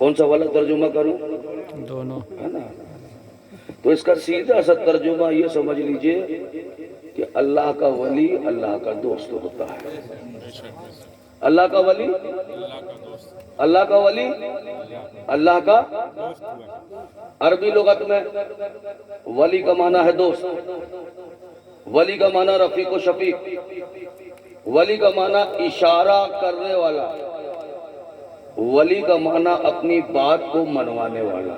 کون سا والا ترجمہ کروں؟ دونوں ہے نا؟ تو اس کا سیدھا سا ترجمہ یہ سمجھ لیجئے کہ اللہ کا ولی اللہ کا دوست ہوتا ہے۔ اللہ کا ولی، اللہ کا ولی اللہ کا، عربی لغت میں ولی کا معنی ہے دوست، ولی کا معنی رفیق و شفیق، ولی کا معنی اشارہ کرنے والا، ولی کا معنی اپنی بات کو منوانے والا۔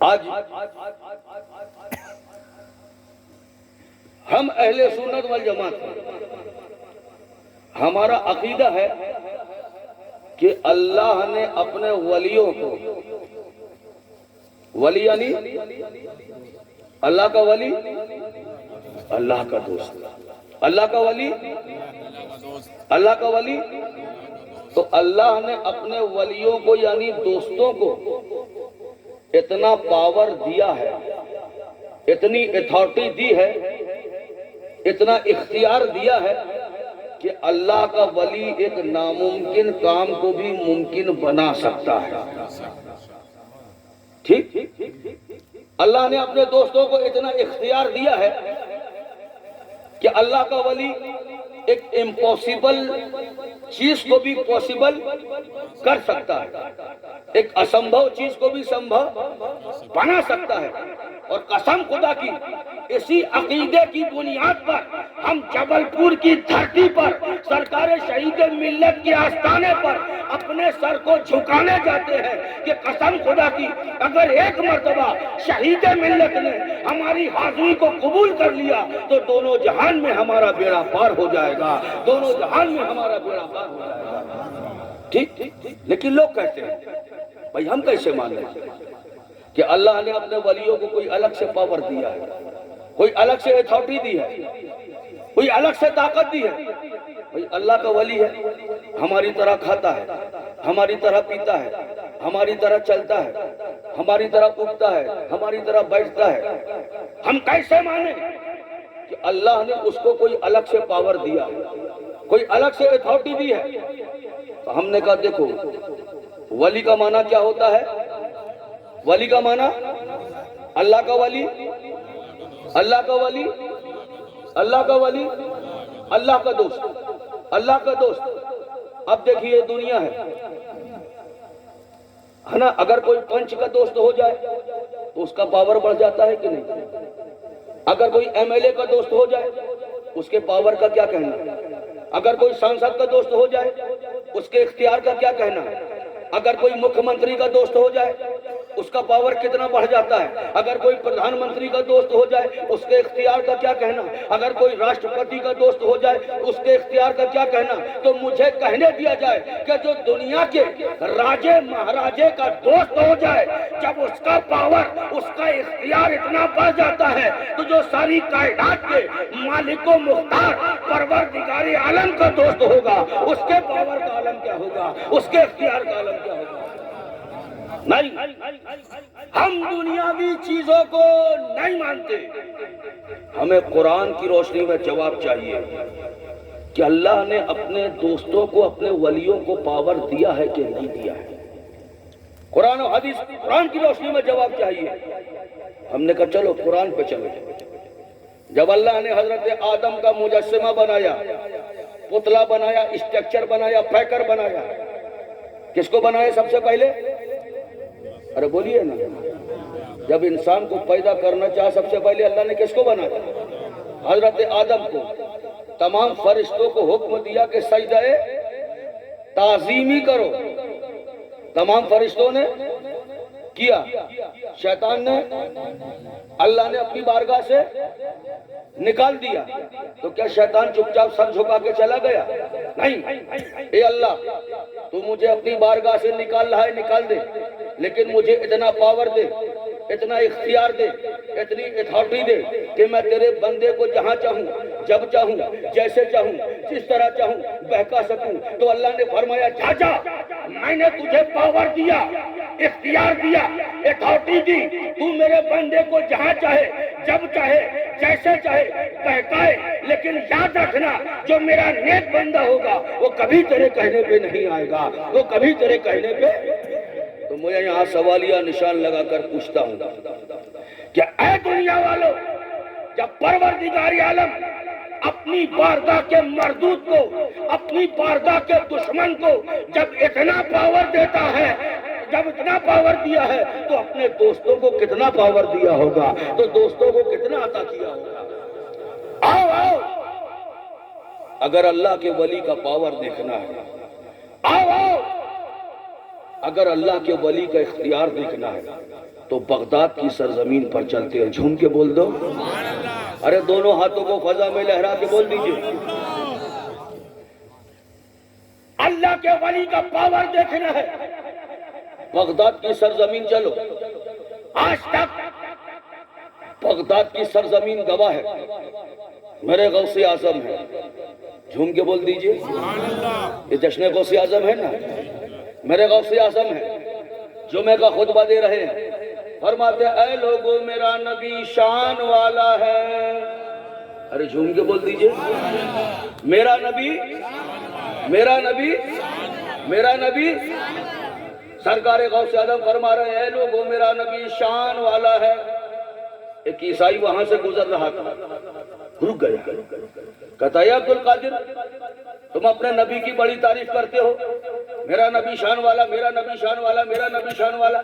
آج ہم اہل سنت والجماعت ہیں، ہمارا عقیدہ ہے کہ اللہ نے اپنے ولیوں کو، ولی یعنی اللہ کا ولی اللہ کا دوست، اللہ کا ولی اللہ کا ولی، تو اللہ نے اپنے ولیوں کو یعنی دوستوں کو اتنا پاور دیا ہے، اتنی اتھارٹی دی ہے، اتنا اختیار دیا ہے کہ اللہ کا ولی ایک ناممکن کام کو بھی ممکن بنا سکتا ہے۔ ٹھیک؟ اللہ نے اپنے دوستوں کو اتنا اختیار دیا ہے کہ اللہ کا ولی ایک امپاسبل چیز کو بھی پاسبل کر سکتا ہے، ایک اسمبھو چیز کو بھی سمبھو بنا سکتا ہے۔ اور قسم خدا کی اسی عقیدے کی بنیاد پر ہم جبل پور کی دھرتی پر سرکار شہید ملت کے آستانے پر اپنے سر کو جھکانے جاتے ہیں کہ قسم خدا کی اگر ایک مرتبہ شہید ملت نے ہماری حاضری کو قبول کر لیا تو دونوں جہان میں ہمارا بیڑا پار ہو جائے گا، دونوں جہان میں ہمارا بیڑا پار ہو جائے گا۔ ٹھیک؟ لیکن لوگ کہتے ہیں بھائی ہم کیسے مان لیں کہ اللہ نے اپنے ولیوں کو کوئی الگ سے پاور دیا ہے، کوئی الگ سے اتھارٹی دی ہے، کوئی الگ سے طاقت دی ہے؟ بھائی اللہ کا ولی ہے، ہماری طرح کھاتا ہے، ہماری طرح پیتا ہے، ہماری طرح چلتا ہے، ہماری طرح اٹھتا ہے، ہماری طرح بیٹھتا ہے۔ ہم کیسے مانیں کہ اللہ نے اس کو کوئی الگ سے پاور دیا ہے، کوئی الگ سے اتھارٹی دی ہے؟ تو ہم نے کہا دیکھو ولی کا معنی کیا ہوتا ہے؟ ولی کا معنی اللہ کا ولی، اللہ کا ولی، اللہ کا ولی، اللہ کا دوست، اللہ کا دوست۔ اب دیکھیے دنیا ہے نا، اگر کوئی پنچ کا دوست ہو جائے تو اس کا پاور بڑھ جاتا ہے کہ نہیں؟ اگر کوئی ایم ایل اے کا دوست ہو جائے اس کے پاور کا کیا کہنا؟ اگر کوئی سانسد کا دوست ہو جائے اس کے اختیار کا کیا کہنا؟ اگر کوئی مکھ منتری کا دوست ہو جائے اس کا پاور کتنا بڑھ جاتا ہے؟ اگر کوئی پردھان منتری کا دوست ہو جائے اس کے اختیار کا کیا کہنا؟ اگر کوئی راشٹرپتی کا دوست ہو جائے اس کے اختیار کا کیا کہنا؟ تو مجھے کہنے دیا جائے کہ جو دنیا کے راجے مہاراجے کا دوست ہو جائے جب اس کا پاور، اس کا اختیار اتنا بڑھ جاتا ہے تو جو ساری کائنات کے مالک و مختار پروردگار عالم کا دوست ہوگا اس کے پاور کا عالم کیا ہوگا، اس کے اختیار کا عالم کیا ہوگا؟ نہیں، ہم دنیاوی چیزوں کو نہیں مانتے، ہمیں قرآن کی روشنی میں جواب چاہیے کہ اللہ نے اپنے دوستوں کو، اپنے ولیوں کو پاور دیا ہے کہ نہیں دیا ہے۔ قرآن و حدیث، قرآن کی روشنی میں جواب چاہیے۔ ہم نے کہا چلو قرآن پہ چلو۔ جب اللہ نے حضرت آدم کا مجسمہ بنایا، پتلا بنایا، اسٹرکچر بنایا، پیکر بنایا، کس کو بنایا سب سے پہلے؟ ارے بولیے نا، جب انسان کو پیدا کرنا چاہا سب سے پہلے اللہ نے کس کو بنایا؟ حضرت آدم کو۔ تمام فرشتوں کو حکم دیا کہ سجدہ تعظیمی کرو، تمام فرشتوں نے کیا، شیطان نے، اللہ نے اپنی بارگاہ سے نکال دیا۔ تو کیا شیطان چپ چاپ سر جھکا کے چلا گیا؟ نہیں، اے اللہ تو مجھے اپنی بارگاہ سے نکال رہا ہے، نکال دے، لیکن مجھے اتنا پاور دے، اتنا اختیار دے، اتنی اتھارٹی دے کہ میں تیرے بندے کو جہاں چاہوں، جب چاہوں، جیسے چاہوں، جس طرح چاہوں بہکا سکوں۔ تو اللہ نے فرمایا جا جا، میں نے تجھے پاور دیا، اختیار دیا، اتھارٹی دی، تو میرے بندے کو جہاں چاہے، جب چاہے، جیسے چاہے بہکائے، لیکن یاد رکھنا جو میرا نیک بندہ ہوگا وہ کبھی تیرے کہنے پہ نہیں آئے گا، وہ کبھی تیرے کہنے پہ تو مجھے یہاں سوالیہ نشان لگا کر پوچھتا ہوں کہ اے دنیا والوں، جب پروردگار عالم اپنی بارگاہ کے مردود کو، اپنی بارگاہ کے دشمن کو جب اتنا پاور دیتا ہے، جب اتنا پاور دیا ہے تو اپنے دوستوں کو کتنا پاور دیا ہوگا، تو دوستوں کو کتنا عطا کیا ہوگا۔ آؤ آؤ، اگر اللہ کے ولی کا پاور دیکھنا ہے، آؤ آؤ، اگر اللہ کے ولی کا اختیار دیکھنا ہے تو بغداد کی سرزمین پر چلتے ہیں۔ جھوم کے بول دو، ارے دونوں ہاتھوں کو فضا میں لہرا کے بول دیجئے، اللہ کے ولی کا پاور دیکھنا ہے، بغداد کی سرزمین چلو۔ آج تک بغداد کی سرزمین گواہ ہے، میرے غوث اعظم ہے۔ جھوم کے بول دیجئے، یہ جشن غوث اعظم ہے نا، میرے غوث اعظم ہے، جمعہ کا خطبہ دے رہے ہیں، فرماتے ہیں اے لوگوں میرا نبی شان والا ہے۔ ارے جھوم کے بول دیجئے، میرا نبی، میرا نبی، میرا نبی۔ سرکار غوث اعظم فرما رہے ہیں اے لوگوں میرا نبی شان والا ہے۔ ایک عیسائی وہاں سے گزر رہا تھا، رک گیا، کہتا ہے عبد القادر تم اپنے نبی کی بڑی تعریف کرتے ہو، میرا نبی شان والا، میرا نبی شان والا، میرا نبی شان والا۔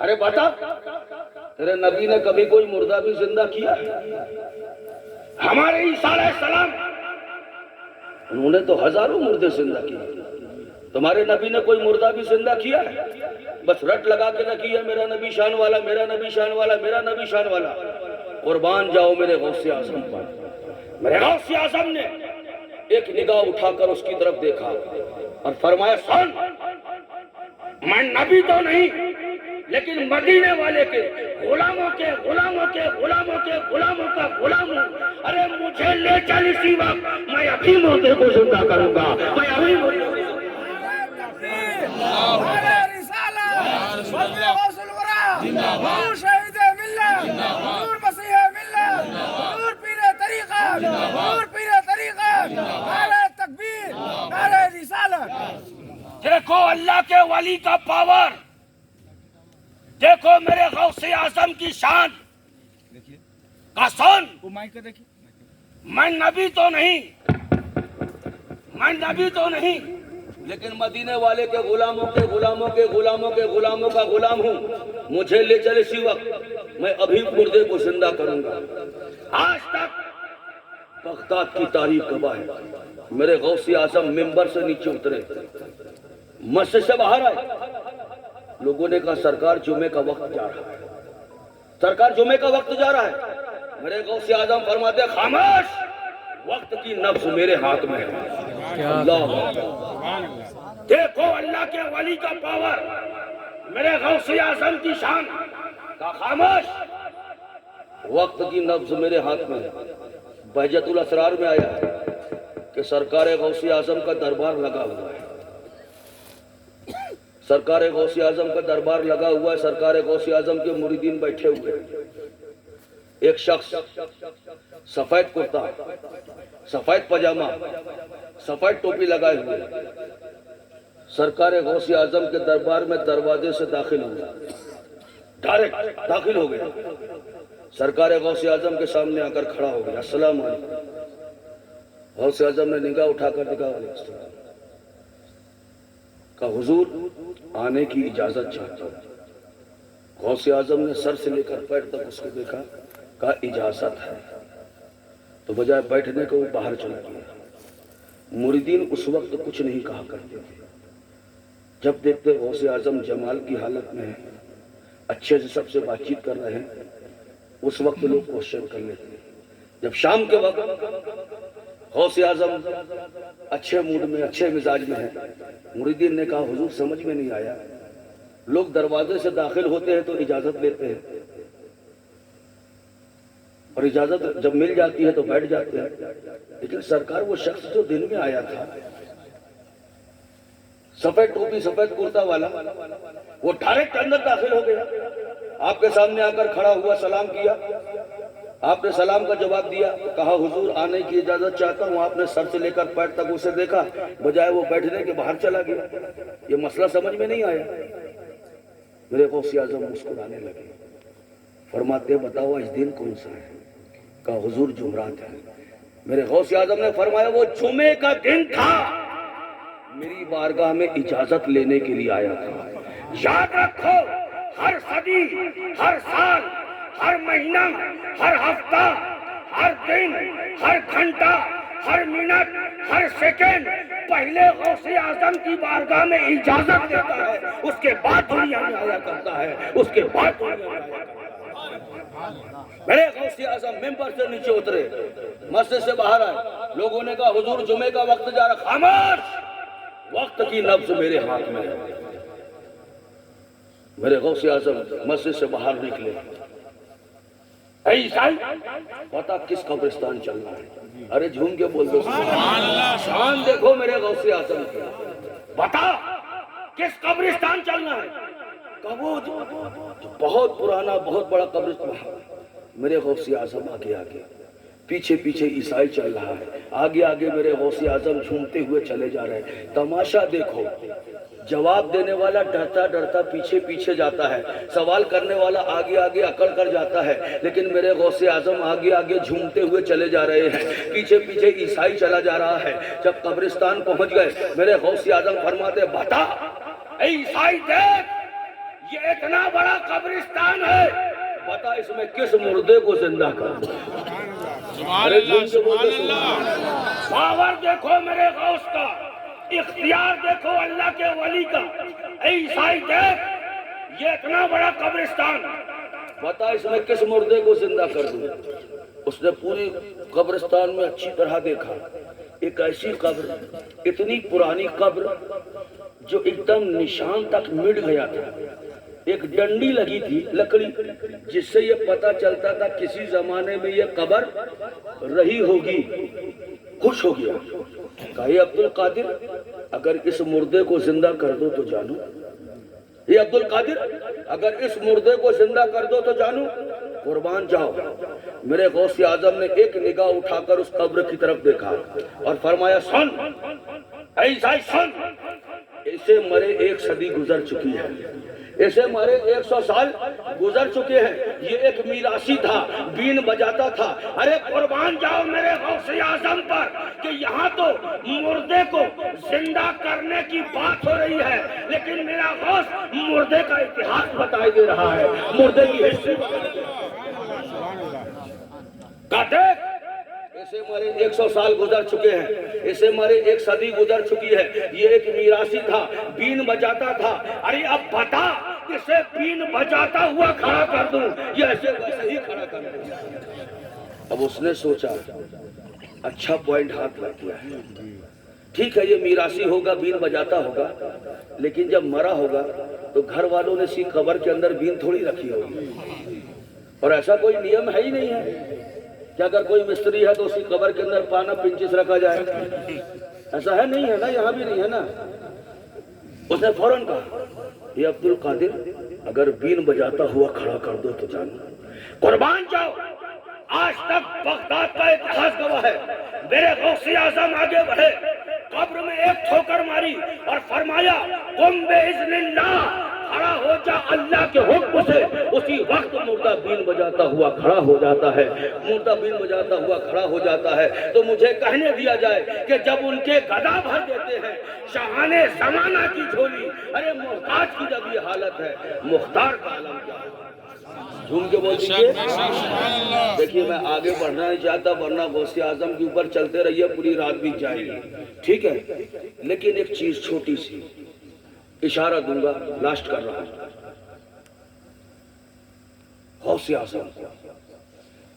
ارے بتا، تیرے نبی نے کبھی کوئی مردہ بھی زندہ کیا؟ ہمارے عیسیٰ علیہ السلام انہوں نے تو ہزاروں مردے زندہ کیے، تمہارے نبی نے کوئی مردہ بھی زندہ کیا ہے؟ بس رٹ لگا کے رکھی ہے میرا نبی شان والا، میرا نبی شان والا، میرا نبی شان والا۔ قربان جاؤ میرے غوث اعظم پر۔ میرے غوث اعظم نے ایک نگاہ اٹھا کر اس کی طرف دیکھا اور فرمایا سن، میں نبی تو نہیں لیکن مدینے والے کے غلاموں کے غلاموں کے غلاموں کے غلاموں کا غلام ہوں۔ ارے مجھے لے چل اسی وقت، میں ابھی مردے کو زندہ کروں گا، میں ابھی مردے کو دیکھو اللہ کے ولی کا پاور، دیکھو میرے غوث اعظم کی شان کا سن۔ میں نبی تو نہیں، میں نبی تو نہیں لیکن مدینے والے کے غلاموں کے غلاموں کے غلاموں کے غلاموں کا غلام ہوں، مجھے لے چل اسی وقت، میں ابھی مردے کو زندہ کروں گا۔ آج تک بغداد کی تاریخ گواہ ہے، میرے غوث اعظم ممبر سے نیچے اترے، مسجد سے باہر آئے، لوگوں نے کہا سرکار جمعے کا وقت جا رہا ہے، سرکار جمعے کا وقت جا رہا ہے۔ میرے غوث اعظم فرماتے ہیں خاموش، وقت کی نبض میرے ہاتھ میں ہے۔ اللہ دیکھو اللہ کے ولی کا پاور، میرے غوث اعظم کی شان کا خاموش، وقت کی نبض میرے ہاتھ میں ہے۔ بہجت الاسرار میں آیا ہے کہ سرکار غوث اعظم کا دربار لگا ہوا ہے، سرکار غوث اعظم کا دربار لگا ہوا ہے، سرکار غوث اعظم کے مریدین بیٹھے ہوئے ہیں۔ ایک شخص سفید کرتا، سفید پاجامہ، سفید ٹوپی لگائے ہوئے سرکار غوث اعظم کے دربار میں دروازے سے داخل ہوا، ڈائریکٹ داخل ہو گیا، سرکار غوث اعظم کے سامنے آ کر کھڑا ہو گیا، السلام علیکم۔ غوث اعظم نے نگاہ اٹھا کر دیکھا، علیہ السلام، کہا حضور آنے کی اجازت چاہتا ہوں۔ غوث اعظم نے سر سے لے کر پیر تک اس کو دیکھا، کہا اجازت ہے، تو بجائے بیٹھنے کو وہ باہر چلا گیا۔ مریدین اس وقت کچھ نہیں کہا کرتے تھے، جب دیکھتے غوث اعظم جمال کی حالت میں ہے، اچھے سے سب سے بات چیت کر رہے ہیں، اس وقت لوگ کوشچن کر لیتے ہیں۔ جب شام کے وقت غوث اعظم اچھے موڈ میں، اچھے مزاج میں ہے، مریدین نے کہا حضور سمجھ میں نہیں آیا، لوگ دروازے سے داخل ہوتے ہیں تو اجازت لیتے ہیں اور اجازت جب مل جاتی ہے تو بیٹھ جاتے ہیں، لیکن سرکار وہ شخص جو دن میں آیا تھا، سفید ٹوپی سفید کرتا والا، وہ ڈائریکٹ اندر داخل ہو گیا، آپ کے سامنے آ کر کھڑا ہوا، سلام کیا، آپ نے سلام کا جواب دیا، کہا حضور آنے کی اجازت چاہتا ہوں۔ آپ نے سر سے لے کر پیر تک اسے دیکھا، بجائے وہ بیٹھنے کے باہر چلا گیا۔ یہ مسئلہ سمجھ میں نہیں آیا۔ میرے غوث اعظم مسکرانے لگے، فرماتے بتاؤ آج دن کون سا ہے؟ کہا حضور جمعرات ہے۔ میرے غوث اعظم نے فرمایا وہ جمعے کا دن تھا، میری بارگاہ میں اجازت لینے کے لیے آیا تھا۔ یاد رکھو ہر صدی، ہر سال، ہر مہینہ، ہر ہفتہ، ہر دن، ہر گھنٹہ، ہر منٹ، ہر سیکنڈ پہلے غوث اعظم کی بارگاہ میں اجازت لیتا ہے، اس کے بعد دنیا میں آیا کرتا ہے، اس کے بعد دنیا میں آیا کرتا ہے۔ میرے غوث اعظم ممبر سے نیچے اترے، مسجد سے باہر آئے، لوگوں نے کہا حضور جمعے کا وقت جا رہا۔ خاموش، وقت کی نبض میرے ہاتھ میں ہے۔ میرے غوث اعظم مسجد سے باہر نکلے، اے عیسائی پتا کس قبرستان چلنا ہے؟ ارے جھوم کے بول دو شان دیکھو میرے غوث اعظم کی، بتا کس قبرستان چلنا ہے؟ کہو بہت پرانا بہت بڑا قبرستان۔ میرے غوث اعظم آگے آگے، پیچھے پیچھے عیسائی چل رہا ہے، آگے آگے میرے غوث اعظم جھومتے ہوئے چلے جا رہے ہیں۔ تماشا دیکھو، جواب دینے والا ڈرتا ڈرتا پیچھے پیچھے جاتا ہے، سوال کرنے والا آگے آگے اکڑ کر جاتا ہے، لیکن میرے غوث اعظم آگے آگے جھومتے ہوئے چلے جا رہے ہیں، پیچھے پیچھے عیسائی چلا جا رہا ہے۔ جب قبرستان پہنچ گئے، میرے غوث اعظم فرماتے بتا اے عیسائی دیکھ یہ اتنا بڑا قبرستان ہے، بتا اس میں کس مردے کو زندہ کر؟ پاور دیکھو میرے غوث کا، اختیار دیکھو اللہ کے ولی کا۔ اے عیسائی دیکھ یہ اتنا بڑا قبرستان، بتا اس میں کس مردے کو زندہ کر دوں؟ اس نے پوری قبرستان میں اچھی طرح دیکھا، ایک ایسی قبر، اتنی پرانی قبر جو ایک دم نشان تک مٹ گیا تھا، ایک ڈنڈی لگی تھی لکڑی، جس سے یہ پتا چلتا تھا کسی زمانے میں یہ قبر رہی ہوگی۔ خوش ہو گیا، کہا یہ عبد القادر اگر اس مردے کو زندہ کر دو تو جانو، یہ عبد القادر اگر اس مردے کو زندہ کر دو تو جانو، قربان جاؤ۔ میرے غوث اعظم نے ایک نگاہ اٹھا کر اس قبر کی طرف دیکھا اور فرمایا سن اے عیسائی سن، اسے مرے 1 صدی گزر چکی ہے، اسے مرے 100 سال گزر چکے ہیں، یہ ایک میراثی تھا، بین بجاتا تھا۔ ارے قربان جاؤ میرے غوث اعظم پر کہ یہاں تو مردے کو زندہ کرنے کی بات ہو رہی ہے، لیکن میرا غوث مردے کا اتہاس بتائی دے رہا ہے، مردے کی ہسٹری دیکھ اسے مرے 100 سال گزر چکے ہیں، اسے مرے 1 صدی گزر چکی ہے، یہ ایک میراثی تھا، بین بجاتا تھا۔ ارے اب بتا اسے بین بجاتا ہوا کھڑا کر دوں یا ایسے ویسے ہی کھڑا کر دوں؟ اب اس نے سوچا اچھا پوائنٹ ہاتھ لگ گیا ہے، ٹھیک ہے یہ میراثی ہوگا، بین بجاتا ہوگا، لیکن جب مرا ہوگا تو گھر والوں نے اسی قبر کے اندر بین تھوڑی رکھی ہوگی، اور ایسا کوئی نیم ہے ہی نہیں ہے کہ اگر کوئی مستری ہے تو اسی قبر کے اندر پانا پنچس رکھا جائے، ایسا ہے نہیں ہے نا، یہاں بھی نہیں ہے نا۔ اس نے فوراً کہا یہ عبد القادر اگر بین بجاتا ہوا کھڑا کر دو تو جانو۔ قربان جاؤ، آج تک بغداد کا اتہاس گواہ ہے، میرے غوث اعظم آگے بڑھے، قبر میں ایک ٹھوکر ماری اور فرمایا قم باذن اللہ، کھڑا ہو جا اللہ کے حکم سے۔ اسی وقت مردہ بین بجاتا ہوا کھڑا ہو جاتا ہے، مردہ بین بجاتا ہوا کھڑا ہو جاتا ہے۔ تو مجھے کہنے دیا جائے کہ جب ان کے گدا بھر دیتے ہیں شاہان زمانہ کی جھولی، ارے محتاج کی جب یہ حالت ہے، مختار کا عالم کیا ہے؟ جھوم کے بول دیجئے۔ دیکھیے میں آگے بڑھنا نہیں چاہتا ورنہ غوث اعظم کے اوپر چلتے رہیے، پوری رات بھی جائے گی، ٹھیک ہے، لیکن ایک چیز چھوٹی سی اشارہ دوں گا، لاسٹ کر رہا ہوں۔ غوث اعظم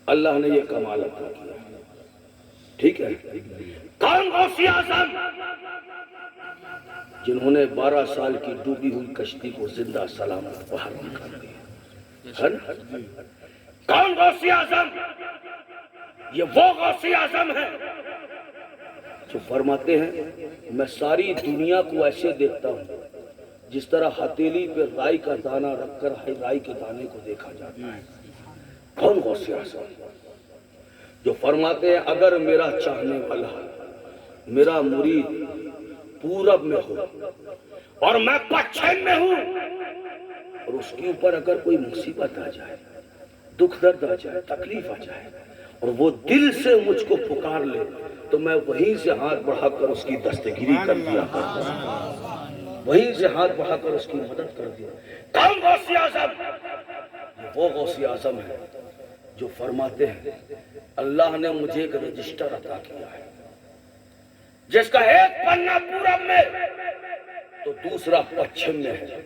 اللہ نے یہ کمال عطا کیا، ٹھیک ہے۔ کون غوث اعظم؟ جنہوں نے 12 سال کی ڈوبی ہوئی کشتی کو زندہ سلامت باہر نکال دیا، ہے نا؟ کون غوث اعظم؟ یہ وہ غوث اعظم ہے جو فرماتے ہیں میں ساری دنیا کو ایسے دیکھتا ہوں جس طرح ہتھیلی پہ رائی کا دانہ رکھ کر رائی کے دانے کو دیکھا جاتا ہے۔ کون غوث اعظم؟ جو فرماتے ہیں اگر میرا چاہنے والا میرا مرید پورب میں ہو اور میں پچھم میں ہوں، اور اس کے اوپر اگر کوئی مصیبت آ جائے، دکھ درد آ جائے، تکلیف آ جائے، اور وہ دل سے مجھ کو پکار لے، تو میں وہیں سے ہاتھ بڑھا کر اس کی دستگیری کر دیا کرتا ہوں، وہیں سے ہاتھ بڑھا کر اس کی مدد کر دیا۔ کون غوث اعظم؟ یہ وہ غوث اعظم ہے جو فرماتے ہیں اللہ نے مجھے ایک رجسٹر عطا کیا ہے جس کا ایک پنا پورب میں تو دوسرا پچھم میں ہے،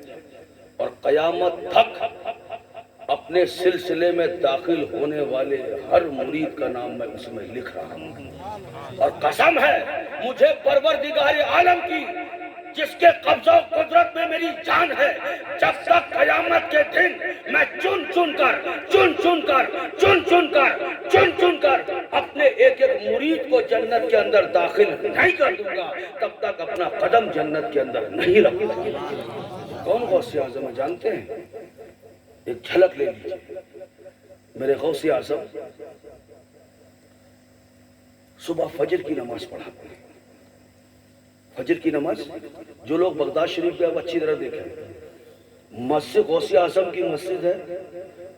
اور قیامت تک اپنے سلسلے میں داخل ہونے والے ہر مرید کا نام میں اس میں لکھ رہا ہوں۔ اور قسم ہے مجھے پروردگار عالم کی جس کے قبضہ و قدرت میں میری جان ہے، جب تک قیامت کے دن میں چن چن کر اپنے ایک ایک مرید کو جنت کے اندر داخل نہیں کر دوں گا، تب تک اپنا قدم جنت کے اندر نہیں رکھوں گا۔ کون غوث اعظم ہے جانتے ہیں؟ ایک جھلک لے لیجیے۔ میرے غوث اعظم صبح فجر کی نماز پڑھاتے ہیں۔ فجر کی نماز جو لوگ بغداد شریف گئے وہ اچھی طرح دیکھیں، مسجد غوث اعظم کی مسجد ہے،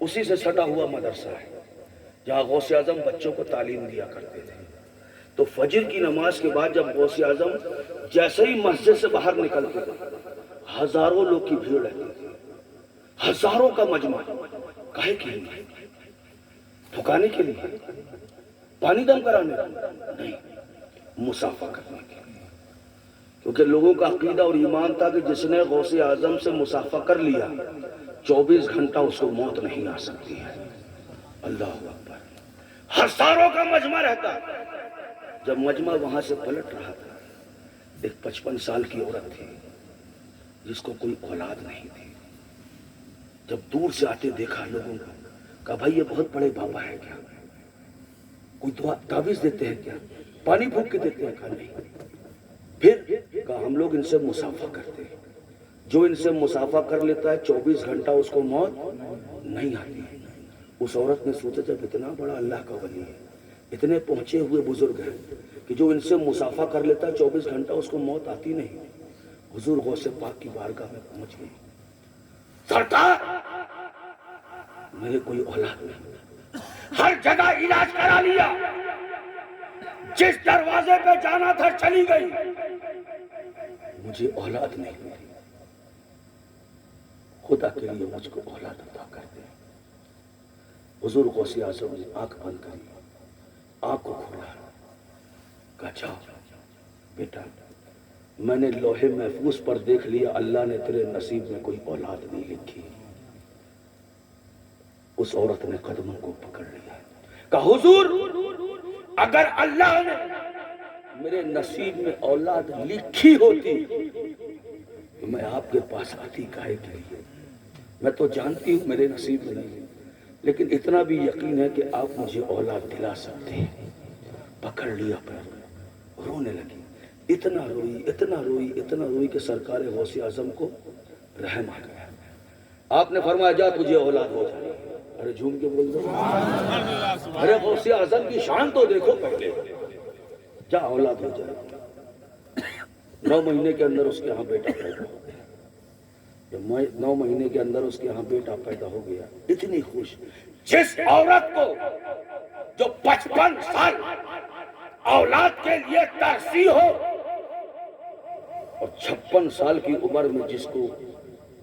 اسی سے سٹا ہوا مدرسہ ہے جہاں غوث اعظم بچوں کو تعلیم دیا کرتے تھے۔ تو فجر کی نماز کے بعد جب غوث اعظم جیسے ہی مسجد سے باہر نکلتے تھے، ہزاروں لوگ کی بھیڑ رہتی تھی، ہزاروں کا مجمع۔ کاہے کے لیے؟ پھکانے کے لیے؟ پانی دم کرانے کے لیے؟ نہیں، مسافہ کرنے کے لیے۔ کیونکہ لوگوں کا عقیدہ اور ایمان تھا کہ جس نے غوث اعظم سے مسافہ کر لیا 24 گھنٹہ اس کو موت نہیں آ سکتی ہے۔ اللہ اکبر۔ ہزاروں کا مجمع رہتا۔ جب مجمع وہاں سے پلٹ رہا تھا، ایک 55 سال کی عورت تھی جس کو کوئی اولاد نہیں تھی۔ جب دور سے آتے دیکھا لوگوں کو، کہا بھائی یہ بہت بڑے بابا ہے کیا؟ کوئی دعا تعویذ دیتے ہیں کیا؟ پانی پھونک کے دیتے ہیں؟ کہا نہیں۔ پھر کہا ہم لوگ ان سے مسافہ کرتے ہیں، جو ان سے مسافہ کر لیتا ہے 24 گھنٹہ اس کو موت نہیں آتی ہے۔ اس عورت نے سوچا جب اتنا بڑا اللہ کا ولی ہے، اتنے پہنچے ہوئے بزرگ ہیں کہ جو ان سے مسافہ کر لیتا ہے 24 گھنٹہ اس کو موت آتی نہیں، حضور غوث پاک کی بارگاہ میں پہنچ گئی۔ سرکار میرے کوئی اولاد نہیں، ہر جگہ علاج کرا لیا، جس دروازے پہ جانا تھا چلی گئی، مجھے اولاد نہیں ملی، خدا کے لیے مجھ کو اولاد عطا کر دے۔ حضور غوث اعظم نے آنکھ بند کری، آنکھ کو کھولا، کہا جاؤ بیٹا، میں نے لوہے محفوظ پر دیکھ لیا اللہ نے تیرے نصیب میں کوئی اولاد نہیں لکھی۔ اس عورت نے قدموں کو پکڑ لیا، کہا حضور اگر اللہ نے میرے نصیب میں اولاد لکھی ہوتی تو میں آپ کے پاس آتی کاہے کے لیے؟ میں تو جانتی ہوں میرے نصیب میں نہیں، لیکن اتنا بھی یقین ہے کہ آپ مجھے اولاد دلا سکتے ہیں۔ پکڑ لیا پیر، رونے لگی، اتنا روئی کہ سرکار غوث اعظم کو رحم آ گیا۔ آپ نے فرمایا جا تجھے اولاد ہو جائے۔ ارے جھوم کے بول دو، ارے غوث اعظم کی شان تو دیکھو پہلے، جا اولاد ہو جائے۔ 9 مہینے کے اندر اس کے ہاں بیٹا پیدا ہو گیا۔ جب 9 مہینے کے اندر اس کے ہاں بیٹا پیدا ہو گیا، اتنی خوش، جس عورت کو جو 55 سال اولاد کے لیے ترسی ہو، اور 56 سال کی عمر میں جس کو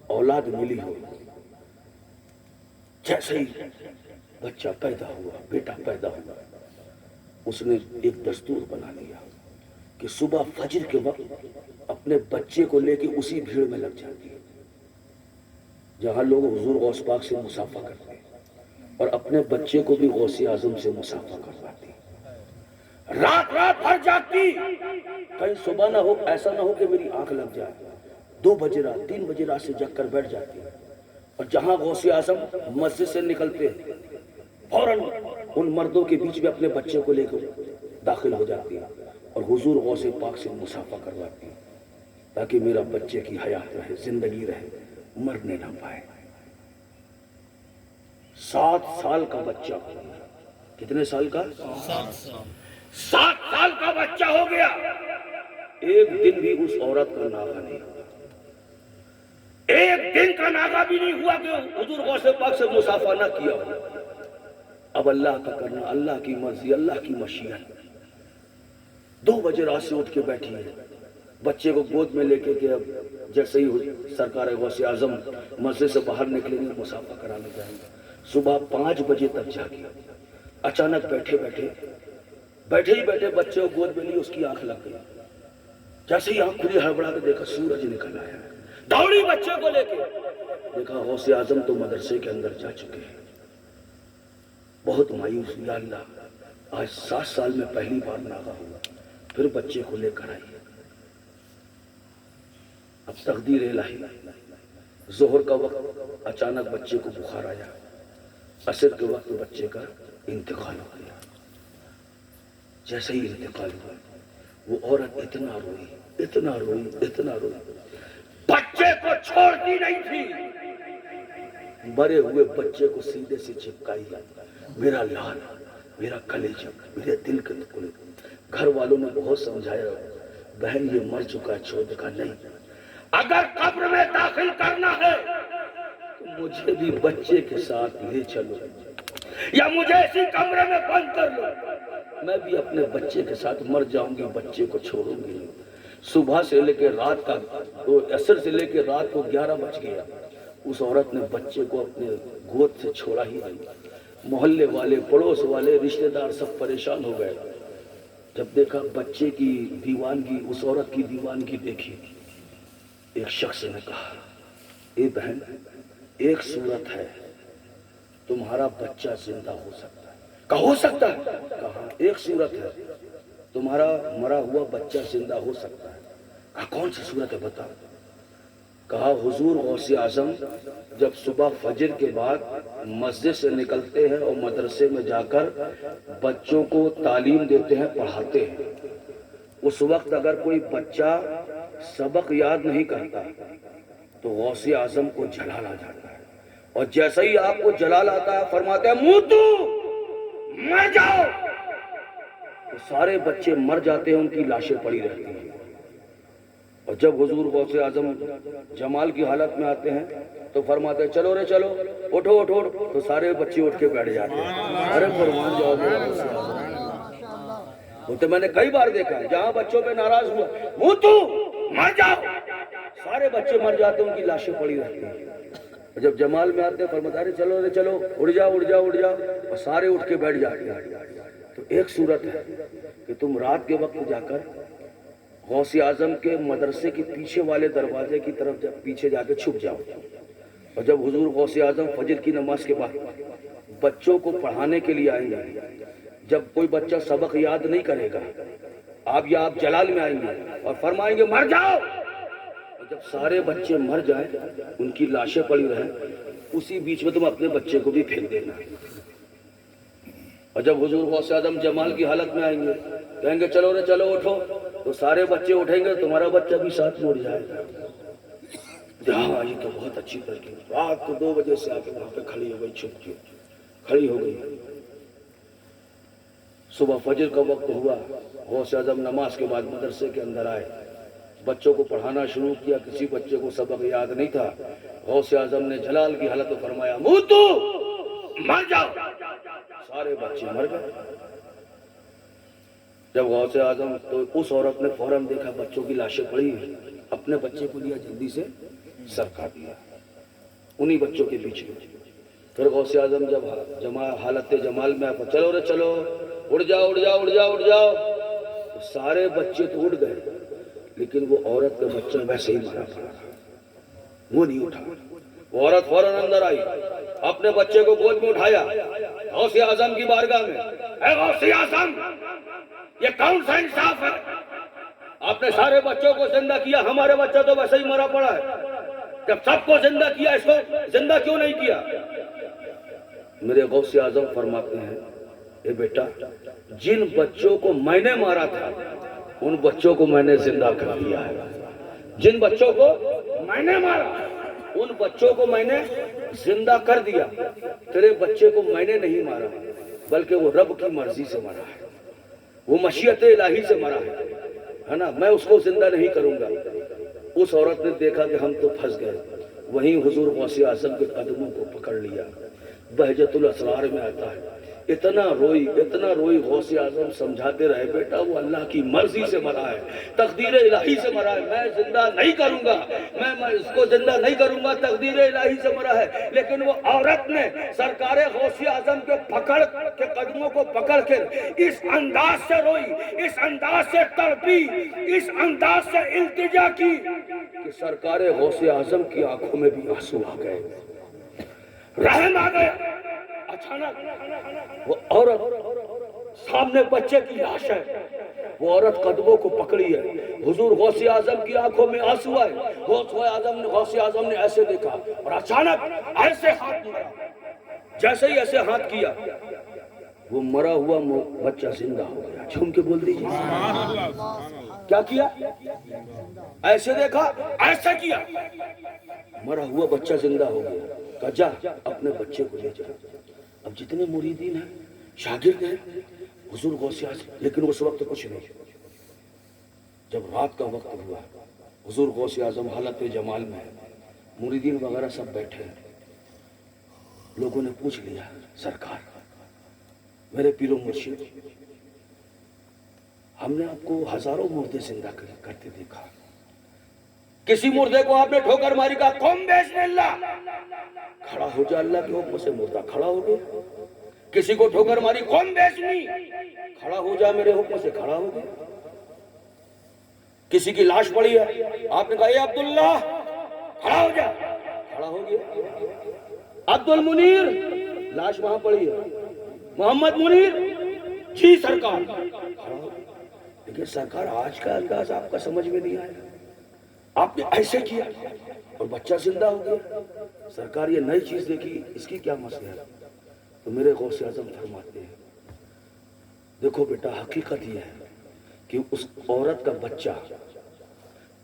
اولاد ملی ہو، جیسے ہی بچہ پیدا ہوا، بیٹا پیدا ہوا، اس نے ایک دستور بنا لیا کہ صبح فجر کے وقت اپنے بچے کو لے کے اسی بھیڑ میں لگ جاتی ہے جہاں لوگ حضور غوث پاک سے مسافہ کرتے ہیں، اور اپنے بچے کو بھی غوث اعظم سے مسافہ کرواتی۔ رات بھر جاگتی، کہیں صبح نہ ہو، ایسا نہ ہو کہ میری آنکھ لگ جائے، 2 بجے رات 3 بجے رات سے جگ کر بیٹھ جاتی، اور جہاں غوث اعظم مسجد سے نکلتے فوراً ان مردوں کے بیچ میں اپنے بچے کو لے کر داخل ہو جاتی ہے اور حضور غوث پاک سے مسافہ کرواتی ہے تاکہ میرا بچے کی حیات رہے، زندگی رہے، مرنے نہ پائے۔ 7 سال کا بچہ، کتنے سال کا؟ 7 سال کا بچہ ہو گیا۔ ایک دن بھی اس عورت کا ناغہ نہیں ہوا، ایک دن کا ناغہ بھی نہیں ہوا کہ حضور غوث پاک سے مصافحہ نہ کیا ہو۔ اب اللہ کا کرنا، اللہ کی مرضی، اللہ کی مشیت۔ 2 بجے رات سے اٹھ کے بیٹھی ہے، بچے کو گود میں لے کے کہ اب جیسے ہی سرکار غوث اعظم مسجد سے باہر نکلیں گے مصافحہ کرانے جائیں گے۔ صبح 5 بجے تک جاگی، اچانک بیٹھے ہی بیٹھے بچے کو گود میں لی، اس کی آنکھ لگ گئی۔ جیسے ہی آنکھ کھلی ہڑبڑا کے دیکھا سورج نکل آیا، دوڑی بچے کو لے کے، دیکھا غوث اعظم تو مدرسے کے اندر جا چکے ہیں۔ بہت مایوس، یا اللہ آج 7 سال میں پہلی بار ناغہ ہوا، پھر بچے کو لے کر آئی۔ اب تقدیر الہی، ظہر کا وقت اچانک بچے کو بخار آیا، عصر کے وقت بچے کا انتقال ہو گیا۔ جیسے ہی انتقال ہوا وہ عورت اتنا روئی، بچے کو چھوڑتی نہیں تھی، مرے ہوئے بچے کو سیدھے سے چپکائی، میرا لال، میرا کلیجہ، میرے دل کے ٹکڑے۔ گھر والوں نے بہت سمجھایا، بہن یہ مر چکا ہے، چھوڑ دے۔ نہیں، اگر قبر میں داخل کرنا ہے تو مجھے بھی بچے کے ساتھ لے چلو، یا مجھے اسی کمرے میں بند کر لو، میں بھی اپنے بچے کے ساتھ مر جاؤں گی، بچے کو چھوڑوں گی۔ صبح سے لے کے رات کا، عصر سے لے کے رات کو 11 بج گیا، اس عورت نے بچے کو اپنے گود سے چھوڑا ہی نہیں۔ محلے والے، پڑوس والے، رشتہ دار سب پریشان ہو گئے۔ جب دیکھا بچے کی دیوانگی، اس عورت کی دیوانگی دیکھی، ایک شخص نے کہا، اے بہن، ایک صورت ہے تمہارا بچہ زندہ ہو سکتا ہے۔ کہا ہو سکتا ہے؟ کہا ایک صورت ہے تمہارا مرا ہوا بچہ زندہ ہو سکتا ہے۔ کہا کون سی صورت ہے بتا؟ کہا حضور غوث اعظم جب صبح فجر کے بعد مسجد سے نکلتے ہیں اور مدرسے میں جا کر بچوں کو تعلیم دیتے ہیں، پڑھاتے ہیں، اس وقت اگر کوئی بچہ سبق یاد نہیں کرتا تو غوث اعظم کو جلال آ جاتا ہے، اور جیسے ہی آپ کو جلال آتا ہے فرماتے ہیں موتو، مر جاؤ، تو سارے بچے مر جاتے ہیں، ان کی لاشیں پڑی رہتی ہیں۔ اور جب حضور غوث اعظم جمال کی حالت میں آتے ہیں تو فرماتے ہیں چلو رے چلو، اٹھو اٹھو، تو سارے بچے اٹھ کے بیٹھ جاتے ہیں۔ ارے فرمان جاؤ میرا غوث اعظم۔ وہ تو میں نے کئی بار دیکھا ہے، جہاں بچوں پہ ناراض ہوا موتو، مر جاؤ، سارے بچے مر جاتے ہیں، ان کی لاشیں پڑی رہتی ہیں۔ جب جمال میں آتے ہیں فرماتے ہیں چلو رے چلو، اڑ جاؤ اڑ جاؤ اڑ جاؤ، اور سارے اٹھ کے بیٹھ جاتے ہیں۔ تو ایک صورت ہے کہ تم رات کے وقت جا کر غوث اعظم کے مدرسے کے پیچھے والے دروازے کی طرف پیچھے جا کے چھپ جاؤ، اور جب حضور غوث اعظم فجر کی نماز کے بعد بچوں کو پڑھانے کے لیے آئیں گے، جب کوئی بچہ سبق یاد نہیں کرے گا آپ جلال میں آئیں گے اور فرمائیں گے مر جاؤ، اور جب سارے بچے مر جائیں، ان کی لاشیں پڑی رہیں، اسی بیچ میں تم اپنے بچے کو بھی پھینک دینا۔ اور جب حضور غوث اعظم جمال کی حالت میں آئیں گے، کہیں گے چلو رے چلو اٹھو، تو سارے بچے اٹھیں گے، تمہارا بچہ بھی ساتھ مڑ جائے گا۔ ہاں یہ تو بہت اچھی ترکیب۔ رات کو 2 بجے سے آ کے وہاں پہ کھڑی ہو گئی، چھپ کے کھڑی ہو گئی۔ صبح فجر کا وقت ہوا، غوث اعظم نماز کے بعد مدرسے کے اندر آئے، بچوں کو پڑھانا شروع کیا۔ کسی بچے کو سبق یاد نہیں تھا، غوث اعظم نے جلال کی حالت میں فرمایا موتو، مر جاؤ، سارے بچے مر گئے۔ جب غوث اعظم، تو اس عورت نے فوراً دیکھا بچوں کی لاشیں پڑی ہیں، اپنے بچے کو لیا، جلدی سے سرکا دیا انہی بچوں کے پیچھے۔ پھر غوث اعظم جب حالت جمال میں آیا، چلو رے چلو، اڑ جاؤ اڑ جاؤ اڑ جاؤ اڑ جاؤ، تو سارے بچے تو اڑ گئے، لیکن وہ عورت کا بچہ ویسے ہی مرا پڑا، وہ نہیں اٹھا۔ وہ عورت فوراً اندر آئی، اپنے بچے کو گود میں اٹھایا، غوث اعظم کی بارگاہ میں، اے غوث اعظم یہ کون سا انصاف ہے؟ آپ نے سارے بچوں کو زندہ کیا، ہمارے بچہ تو ویسے ہی مرا پڑا ہے، جب سب کو زندہ کیا اس کو زندہ کیوں نہیں کیا؟ میرے غوث اعظم فرماتے ہیں اے بیٹا، جن بچوں کو میں نے مارا تھا ان بچوں کو میں نے زندہ کر دیا ہے، جن بچوں کو میں نے مارا ان بچوں کو میں نے زندہ کر دیا۔ تیرے بچے کو میں نے نہیں مارا، بلکہ وہ رب کی مرضی سے مرا ہے، وہ مشیت الہی سے مرا ہے نا، میں اس کو زندہ نہیں کروں گا۔ اس عورت نے دیکھا کہ ہم تو پھنس گئے، وہیں حضور غوث اعظم کے قدموں کو پکڑ لیا. بہجت الاسرار میں آتا ہے اتنا روئی غوث اعظم سمجھاتے رہے بیٹا وہ اللہ کی مرضی سے مرا ہے, تقدیر الہی سے مرا ہے, میں زندہ نہیں کروں گا, میں اس کو زندہ نہیں کروں گا, تقدیر الہی سے مرا ہے. لیکن وہ عورت نے سرکار غوث اعظم کے پکڑ کے قدموں کو پکڑ کے اس انداز سے روئی, اس انداز سے تڑپی, اس انداز سے التجا کی کہ سرکار غوث اعظم کی آنکھوں میں بھی آنسو آ گئے, رحم آ گئے. اچانک وہ عورت سامنے بچے کی لاش ہے, وہ عورت قدموں کو پکڑی ہے, حضور غوث اعظم کی آنکھوں میں آنسو آئے. غوث اعظم نے ایسے دیکھا اور اچانک ایسے ہاتھ مارا, جیسے ہی ایسے ہاتھ کیا وہ مرا ہوا بچہ زندہ ہو گیا. جھوم کے بول دیجیے کیا کیا؟ ایسے دیکھا, ایسا کیا, مرا ہوا بچہ زندہ ہو گیا. کہا جا اپنے بچے کو لے جا. اب جتنے مریدین ہیں, شاگرد ہیں, حضور غوث اعظم, لیکن اس وقت کچھ نہیں. جب رات کا وقت ہوا, حضور غوث اعظم حالت جمال میں ہے, مریدین وغیرہ سب بیٹھے ہیں. لوگوں نے پوچھ لیا سرکار میرے پیر و مرشد, ہم نے آپ کو ہزاروں مردے زندہ کرتے دیکھا, کسی مردے کو آپ نے ٹھوکر ماری کا قوم بسم اللہ, کھڑا ہو جا, اللہ کے حکم سے مردہ کھڑا ہو گیا. کسی کو ٹھوکر ماری قوم بیچنی, کھڑا ہو جا میرے حکم سے کھڑا ہو گیا. کسی کی لاش پڑی ہے, آپ نے کہا اے عبداللہ کھڑا ہو جا, کھڑا ہو گیا. عبد المنیر لاش وہاں پڑی ہے, محمد منیر جی سرکار, کھڑا ہو. لیکن سرکار آج کا انداز آپ کا سمجھ میں نہیں آیا, آپ نے ایسے کیا اور بچہ زندہ ہو گیا. سرکار یہ نئی چیز دیکھی, اس کی کیا مسئلہ ہے؟ تو میرے غوث اعظم فرماتے ہیں دیکھو بیٹا, حقیقت یہ ہے کہ اس عورت کا بچہ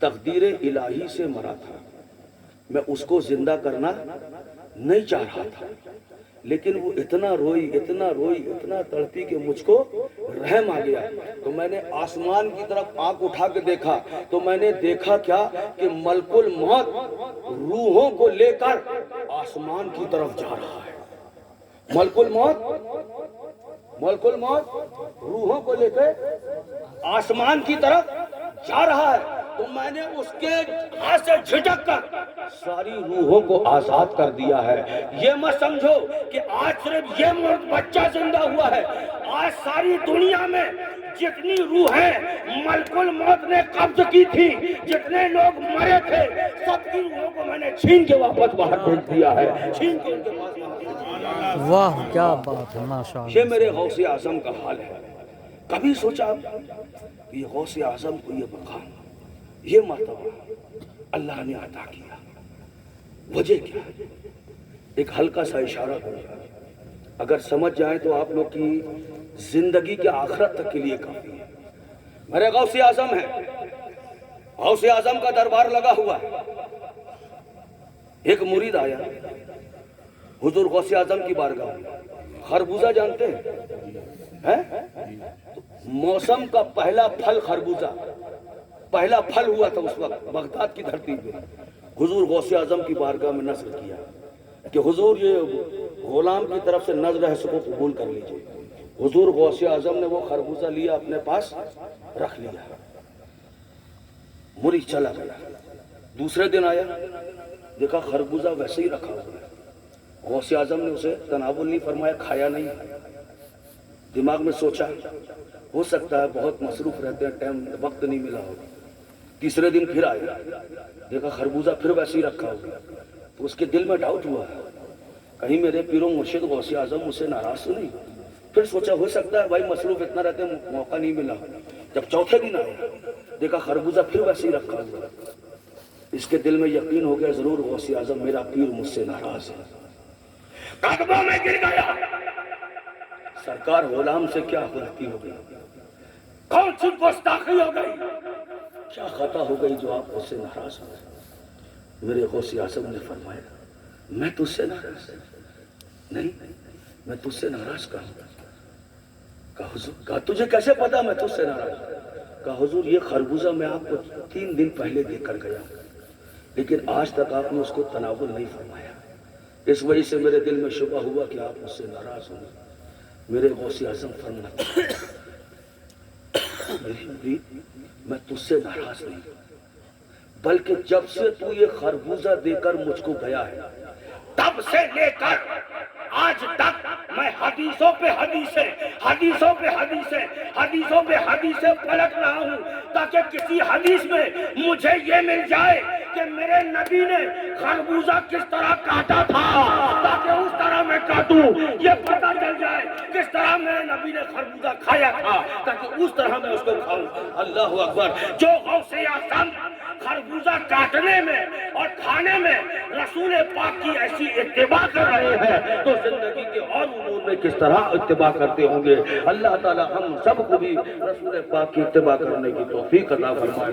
تقدیر الہی سے مرا تھا. میں اس کو زندہ کرنا نہیں چاہ رہا تھا, لیکن وہ اتنا روئی اتنا تڑپی کہ مجھ کو رحم آ گیا. تو میں نے آسمان کی طرف آنکھ اٹھا کے دیکھا, تو میں نے دیکھا کیا کہ ملک الموت روحوں کو لے کر آسمان کی طرف جا رہا ہے. ملک الموت روحوں کو لے کے آسمان کی طرف جا رہا ہے. تو میں نے اس کے ہاتھ سے جھٹک کر ساری روحوں کو آزاد کر دیا ہے. یہ مت سمجھو کہ آج صرف یہ بچہ زندہ ہوا ہے, آج ساری دنیا میں جتنی روحیں ملک الموت نے قبض کی تھی, جتنے لوگ مرے تھے, سب کی روحوں کو میں نے چھین کے واپس باہر بھیج دیا ہے, چھین کے ان کے پاس بھیج دیا. واہ کیا بات ہے, ماشاءاللہ. یہ میرے غوث اعظم کا حال ہے. کبھی سوچا کہ یہ غوث اعظم کو یہ مقام, یہ مرتبہ اللہ نے عطا کیا, وجہ کیا ہے؟ ایک ہلکا سا اشارہ کروں, اگر سمجھ جائیں تو آپ لوگ کی زندگی کے آخرت تک کے لیے کافی ہے. میرے غوث اعظم ہے, غوث اعظم کا دربار لگا ہوا ہے. ایک مرید آیا حضور غوث اعظم کی بارگاہ میں. خربوزہ جانتے ہیں؟ موسم کا پہلا پھل خربوزہ, پہلا پھل ہوا تھا اس وقت بغداد کی دھرتی پہ. حضور غوث اعظم کی بارگاہ میں نذر کیا کہ حضور یہ غلام کی طرف سے نذر ہے, اس کو قبول کر لیجئے. حضور غوث اعظم نے وہ خربوزہ لیا, اپنے پاس رکھ لیا. مرید چلا گیا. دوسرے دن آیا, دیکھا خربوزہ ویسے ہی رکھا ہوا ہے. غوث اعظم نے اسے تناول نہیں فرمایا, کھایا نہیں. دماغ میں سوچا ہو سکتا ہے بہت مصروف رہتے ہیں, ٹائم وقت نہیں ملا ہوگا. تیسرے دن پھر آیا, دیکھا خربوزہ پھر ویسے ہی رکھا ہوا. تو اس کے دل میں ڈاؤٹ ہوا کہیں میرے پیر و مرشد غوث اعظم مجھ سے ناراض تو نہیں. پھر سوچا ہو سکتا ہے بھائی مصروف اتنا رہتے ہیں, موقع نہیں ملا. جب چوتھے دن آیا, دیکھا خربوزہ پھر ویسے ہی رکھا ہوا. اس کے دل میں یقین ہو گیا ضرور غوث اعظم میرا پیر مجھ سے ناراض ہے. قدموں میں گر گیا. سرکار غلام سے کیا غلطی ہو گئی, کون سی گستاخی ہو گئی, کیا خطا ہو گئی جو آپ مجھ سے ناراض ہو گئے؟ میرے غوث اعظم نے فرمایا میں تجھ سے ناراض نہیں, میں تجھ سے ناراض کہوں. کہا حضور, کہا تجھے کیسے پتا میں تجھ سے ناراض؟ کہا حضور یہ خربوزہ میں آپ کو 3 دن پہلے دے کر گیا, لیکن آج تک آپ نے اس کو تناول نہیں فرمایا. اس وجہ سے میرے دل میں شبہ ہوا کہ آپ مجھ سے ناراض ہوں. میرے غوث اعظم فرماتے میری مرید میں تجھ سے ناراض نہیں ہوں، بلکہ جب سے تو یہ خربوزہ دے کر مجھ کو گیا ہے تب سے لے کر آج تک میں حدیثوں پہ حدیثیں پلٹ رہا ہوں تاکہ کسی حدیث میں مجھے یہ مل جائے کہ میرے نبی نے خربوزہ کس طرح کاٹا تھا، تاکہ اس طرح میں کاٹوں. یہ پتہ چل جائے کس طرح میرے نبی نے خربوزہ کھایا تھا تاکہ اس طرح میں اس کو کھاؤں. اللہ اکبر. جو غوث اعظم خربوزہ کاٹنے میں اور کھانے میں رسول پاک کی ایسی اتباع کر رہے ہیں تو زندگی کے اور امور میں کس طرح اتباع کرتے ہوں گے. اللہ تعالی ہم سب کو بھی رسول پاک کی اتباع کرنے کی توفیق عطا فرمائے.